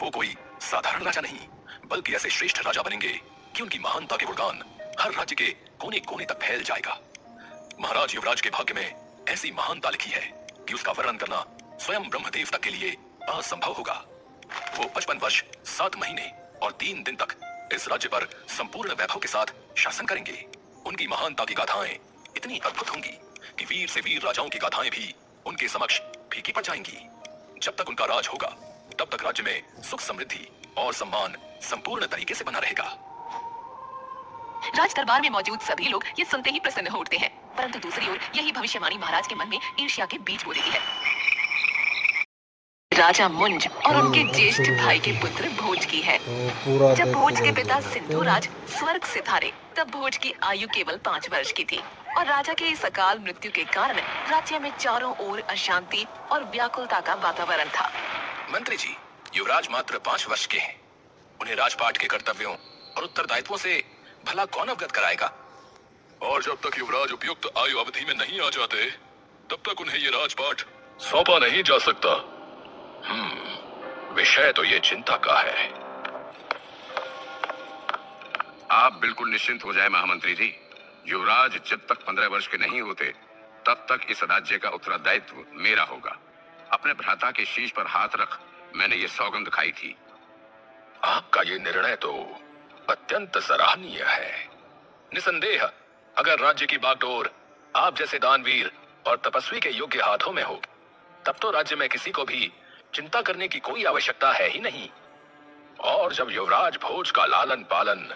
वो कोई साधारण राजा नहीं, बल्कि ऐसे श्रेष्ठ राजा बनेंगे कि उनकी महानता के गुणगान हर राज्य के कोने कोने तक फैल जाएगा। महाराज युवराज के भाग्य में ऐसी महानता लिखी है कि उसका वर्णन करना स्वयं ब्रह्मदेव तक के लिए असंभव होगा। वो 55 वर्ष 7 महीने और 3 दिन तक इस राज्य पर संपूर्ण वैभव के साथ शासन करेंगे। उनकी महानता की गाथाएं इतनी अद्भुत होंगी कि वीर से वीर राजाओं की गाथाएं भी उनके समक्ष फीकी पड़ जाएंगी। जब तक उनका राज होगा, तब तक राज्य में सुख समृद्धि और सम्मान संपूर्ण तरीके से बना रहेगा। राज दरबार में मौजूद सभी लोग ये सुनते ही प्रसन्न हो उठते हैं, परंतु दूसरी ओर यही भविष्यवाणी महाराज के मन में ईर्ष्या के बीज बो देती है। राजा मुंज और उनके ज्येष्ठ भाई के पुत्र भोज की है। जब भोज के पिता सिंधुराज स्वर्ग से थारे, तब भोज की आयु केवल 5 वर्ष की थी और राजा के इस अकाल मृत्यु के कारण राज्य में चारों ओर अशांति और व्याकुलता का वातावरण था। मंत्री जी, युवराज मात्र 5 वर्ष के हैं। उन्हें राजपाट के कर्तव्यों और उत्तरदायित्वों से भला कौन अवगत कराएगा? और जब तक युवराज उपयुक्त आयु अवधि में नहीं आ जाते, तब तक उन्हें ये राजपाट सौंपा नहीं जा सकता। विषय तो ये चिंता का है। आप बिल्कुल निश्चिंत हो जाए महामंत्री जी। युवराज जब तक 15 वर्ष के नहीं होते, तब तक इस राज्य का उत्तरदायित्व मेरा होगा। अपने भ्राता के शीश पर हाथ रख मैंने ये सौगंध खाई थी। आपका ये निर्णय तो अत्यंत सराहनीय है। निसंदेह अगर राज्य की बागडोर आप जैसे दानवीर और तपस्वी के योग्य हाथों में हो, तब तो राज्य में किसी को भी चिंता करने की कोई आवश्यकता है ही नहीं। और जब युवराज भोज का लालन पालन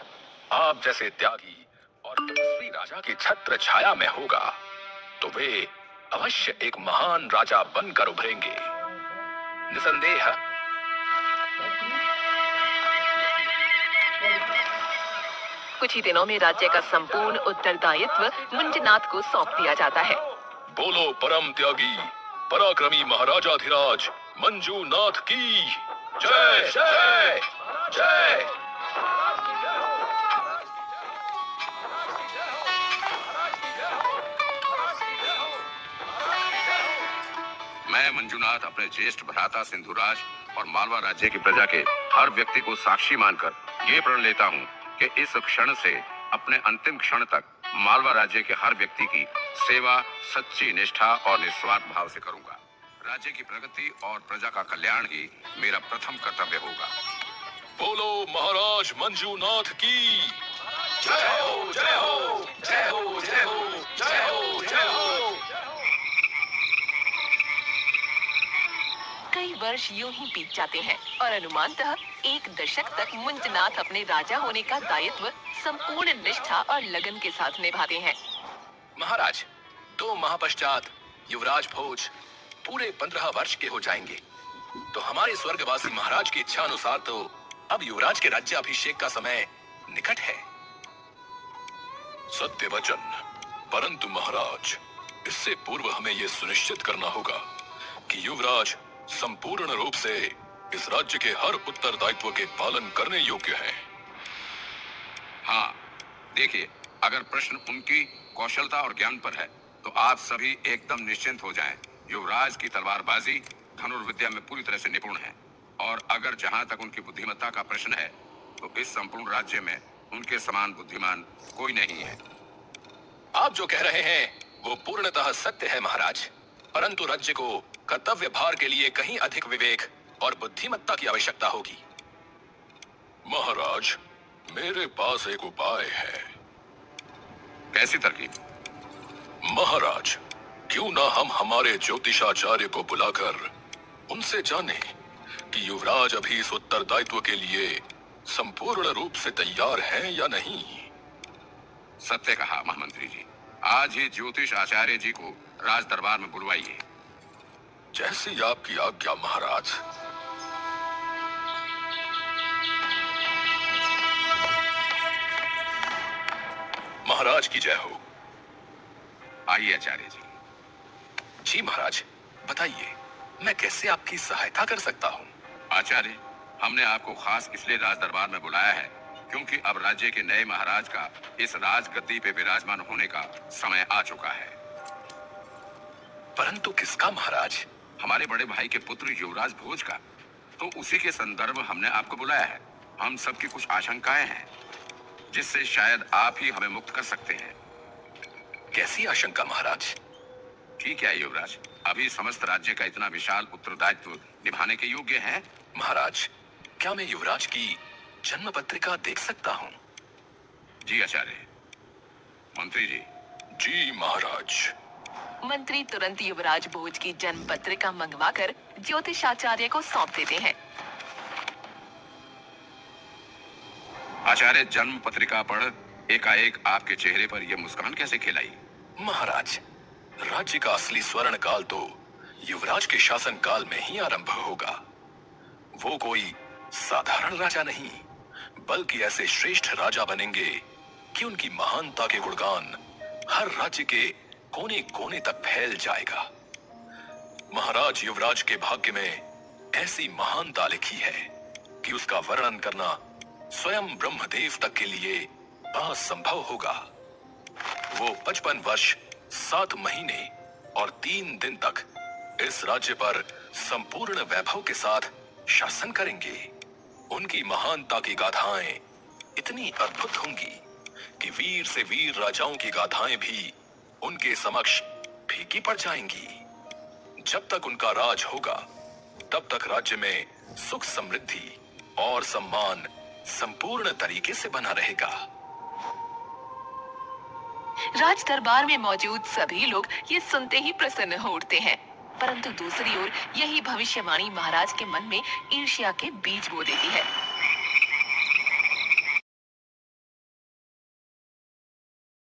आप जैसे त्यागी और तपस्वी राजा की छत्र छाया में होगा, तो वे अवश्य एक महान राजा बनकर उभरेंगे। निसंदेह कुछ ही दिनों में राज्य का संपूर्ण उत्तरदायित्व मुंजनाथ को सौंप दिया जाता है। बोलो परम त्यागी पराक्रमी महाराजाधिराज मंजूनाथ की जय जय जय। मैं मंजूनाथ अपने ज्येष्ठ भ्राता सिंधुराज और मालवा राज्य की प्रजा के हर व्यक्ति को साक्षी मानकर ये प्रण लेता हूँ कि इस क्षण से अपने अंतिम क्षण तक मालवा राज्य के हर व्यक्ति की सेवा सच्ची निष्ठा और निस्वार्थ भाव से करूंगा। राज्य की प्रगति और प्रजा का कल्याण ही मेरा प्रथम कर्तव्य होगा। बोलो महाराज मंजूनाथ की जय हो जय हो जय हो जय हो जय हो जय हो। कई वर्ष यूं ही बीत जाते हैं और अनुमानतः 1 दशक तक मुंजनाथ अपने राजा होने का दायित्व संपूर्ण निष्ठा और लगन के साथ निभाते हैं। महाराज, 2 माह पश्चात युवराज भोज पूरे 15 वर्ष के हो जाएंगे, तो हमारे स्वर्गवासी महाराज की इच्छा अनुसार तो अब युवराज के राज्याभिषेक का समय निकट है। सत्य वचन, परंतु महाराज, इससे पूर्व हमें यह सुनिश्चित करना होगा कि युवराज संपूर्ण रूप से इस राज्य के हर उत्तरदायित्व के पालन करने योग्य है। हाँ, देखिए, अगर प्रश्न उनकी कौशलता और ज्ञान पर है, तो आप सभी एकदम निश्चिंत हो जाएं। युवराज की तलवारबाजी धनुर्विद्या में पूरी तरह से निपुण है, और अगर जहां तक उनकी बुद्धिमत्ता का प्रश्न है, तो इस संपूर्ण राज्य में उनके समान बुद्धिमान कोई नहीं है। आप जो कह रहे हैं वो पूर्णतः सत्य है महाराज, परंतु राज्य को कर्तव्य भार के लिए कहीं अधिक विवेक और बुद्धिमत्ता की आवश्यकता होगी। महाराज, मेरे पास एक उपाय है। कैसी तरकीब? महाराज, क्यों ना हम हमारे ज्योतिषाचार्य को बुलाकर उनसे जाने कि युवराज अभी इस उत्तरदायित्व के लिए संपूर्ण रूप से तैयार हैं या नहीं। सत्य कहा महामंत्री जी। आज ही ज्योतिष आचार्य जी को राज दरबार में बुलवाइए। जैसी आपकी आज्ञा महाराज। महाराज की जय हो। आइए आचार्य जी। जी महाराज, बताइए मैं कैसे आपकी सहायता कर सकता हूँ? आचार्य, हमने आपको खास इसलिए राज दरबार में बुलाया है क्योंकि अब राज्य के नए महाराज का इस राजगद्दी पे विराजमान होने का समय आ चुका है। परंतु किसका महाराज? हमारे बड़े भाई के पुत्र युवराज भोज का। तो उसी के संदर्भ हमने आपको बुलाया है। हम सबकी कुछ आशंकाएं हैं जिससे शायद आप ही हमें मुक्त कर सकते हैं। कैसी आशंका महाराज? ठीक है युवराज, अभी समस्त राज्य का इतना विशाल उत्तरदायित्व निभाने के योग्य है? महाराज, क्या मैं युवराज की जन्म पत्रिका देख सकता हूँ? जी आचार्य। मंत्री जी। जी महाराज। मंत्री तुरंत युवराज भोज की जन्म पत्रिका मंगवाकर ज्योतिषाचार्य को सौंप देते हैं। आचार्य, जन्म पत्रिका पढ़ एकाएक आपके चेहरे पर यह मुस्कान कैसे खिलाई? महाराज, राज्य का असली स्वर्ण काल तो युवराज के शासन काल में ही आरंभ होगा। वो कोई साधारण राजा नहीं, बल्कि ऐसे श्रेष्ठ राजा बनेंगे कि उनकी महानता के गुणगान हर राज्य के कोने कोने तक फैल जाएगा। महाराज युवराज के भाग्य में ऐसी महानता लिखी है कि उसका वर्णन करना स्वयं ब्रह्मदेव तक के लिए असंभव होगा। वो 55 वर्ष 7 महीने और 3 दिन तक इस राज्य पर संपूर्ण वैभव के साथ शासन करेंगे। उनकी महानता की गाथाएं इतनी अद्भुत होंगी कि वीर से वीर राजाओं की गाथाएं भी उनके समक्ष फीकी पड़ जाएंगी। जब तक उनका राज होगा, तब तक राज्य में सुख समृद्धि और सम्मान संपूर्ण तरीके से बना रहेगा। राज दरबार में मौजूद सभी लोग ये सुनते ही प्रसन्न हो उठते हैं, परंतु दूसरी ओर यही भविष्यवाणी महाराज के मन में ईर्ष्या के बीज बो देती है।